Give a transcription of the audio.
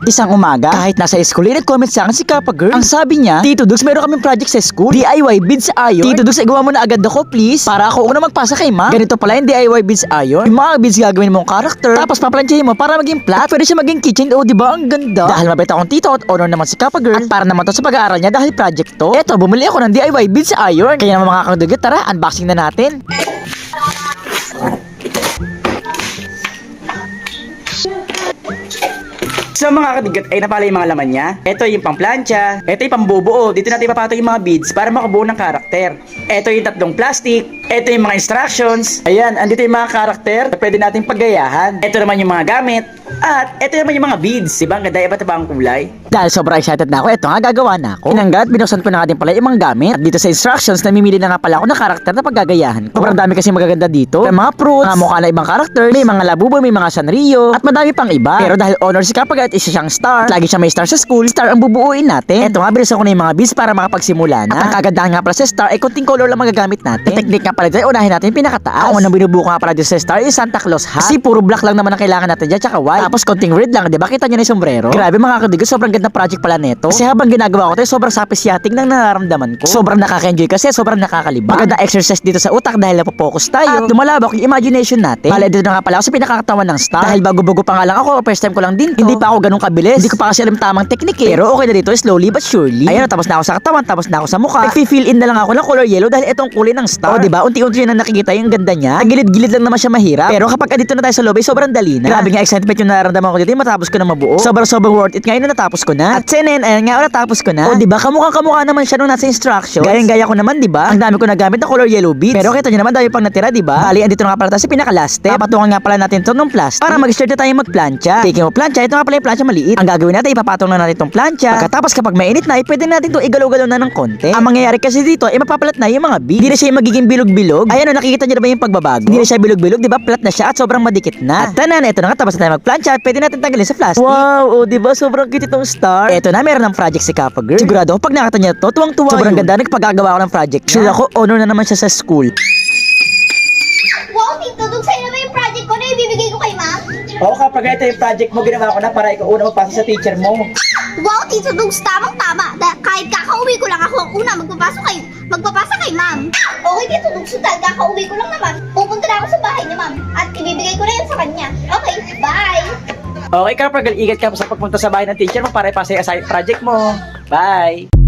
Isang umaga, kahit nasa school, nag-comment sa akin si Kappa Girl. Ang sabi niya, Tito Dugs, meron kaming project sa school. DIY beads iron. Tito Dugs, igawa mo na agad ako, please. Para ako una magpasa kay ma. Ganito pala yung DIY beads iron. Yung mga beads gagawin mong character. Tapos paplansyahin mo para maging flat. Pwede siya maging kitchen. Oh, di ba? Ang ganda. Dahil mabait akong tito at honor naman si Kappa Girl. At para naman to sa pag-aaral niya dahil project to. Eto, bumili ako ng DIY beads iron. Kaya naman mga kadugot, tara, unboxing na natin. So mga kadigat ay napala yung mga laman niya. Ito yung pangplansya. Ito yung pambubuo. Dito natin ipapatong yung mga beads para makabuo ng karakter. Ito yung tatlong plastic. Ito yung mga instructions. Ayan, andito yung mga karakter na pwede nating paggayahan. Ito naman yung mga gamit. At ito naman yung mga beads. Diba? Ang ganda, iba't iba ang kulay. Dahil sobrang excited na ako, ito nga gagawa na ako. Inanggat, binuksan ko na nga din pala yung mga gamit. At dito sa instructions, namimili na nga pala ako ng karakter na paggagayahan ko. Sobrang dami kasi magaganda dito. May mga fruits, mga mukha na ibang characters, may mga labubo, may mga Sanrio, at madami pang iba. Pero dahil honor si Kappa at isa siyang star, at lagi siya may star sa school, star ang bubuuin natin. Ito nga, binuksan ko na yung mga beads para makapagsimula na. At ang kagandahan nga pala sa star ay konting color lang magagamit natin. Yung technique nga pala dyan, unahin natin yung pinakataas. Ang unang binubuo ko nga pala dito sa star is Santa Claus hat. Kasi puro black lang naman ang kailangan natin dyan, tsaka white. Tapos konting red lang, diba? Kita niyo na yung sombrero. Grabe mga kadigo, sobrang ganda project pala neto. Kasi habang ginagawa ko ito, sobrang sapisyating nang nararamdaman ko. Sobrang nakaka-enjoy kasi sobrang nakakalibang. Maganda exercise dito sa utak dahil napopokus tayo. At lumalabak yung imagination natin. Bale, dito na nga pala ako sa pinakakatawan ng star. Dahil bago-bago pa nga lang ako, first time ko lang din to. Hindi pa ako ganun kabilis. Hindi ko pa kasi alam tamang technique eh. Pero okay na dito, slowly but surely. Ayan, tapos na ako sa katawan, tapos na ako sa mukha. Nag-fill in na lang ako ng color yellow dahil itong kulay ng star. O diba, unti-unti na nakikita yung ganda niya. Gilid-gilid lang naman siya mahirap. Pero kapag dito na tayo sa lobby, sobrang dali na. Grabe nga excitement yung nararamdaman ko dito, matapos ko na mabuo. Sobrang worth it ngayon na natapos ko na. At sinin, ayan nga, natapos ko na. O diba, kamukha naman siya nung nasa instructions. Gayang-gaya ko naman, diba? Ang dami ko nagamit na color yellow beads. Pero kita nyo naman, dami pang natira, diba? Bali, andito na nga pala tayo sa pinaka-last step. Papatungan nga pala natin to ng plastic para mag-start na tayo magplansya. Speaking of plansya, ito nga pala yung plansya maliit. Ang gagawin natin, ipapatong na natin tong plansya. Pagkatapos kapag mainit na, pwede natin to igalaw-galaw na ng konti. Ang mangyayari kasi dito, mapapalat na yung mga beads. Hindi na siya magiging bilog-bilog. Ayan o, nakikita nyo na ba yung pagbabago? Hindi na siya bilog-bilog, diba? Flat na siya at sobrang madikit na. At tanan, ito na nga, tapos na tayo magplansya at pwede natin tanggalin sa plastic. Wow, o diba? Sobrang cute itong star. Ito na, meron ng project si Kappa Girl. Sigurado ako pag nakita niya to, tuwang-tuwa. Sobrang ganda nagpagagawa ko ng project. Sure ako, honor na naman siya sa school. Wow, Tito Dug, sa'yo na ba yung project ko na ibibigay ko kay ma'am? Oo, kapag ito yung project mo, ginawa ko na para ikaw una magpasa sa teacher mo. Wow, Tito Dug, tamang-tama. Kahit kakauwi ko lang ako ang una magpapasa kay ma'am. Okay, Tito Dug, so dahil kakauwi ko lang naman, pupunta na ako sa bahay ni ma'am at ibibigay ko na yan sa kanya. Okay, bye! Okay, kapag ingat ka sa pagpunta sa bahay ng teacher mo para ipasa yung project mo. Bye!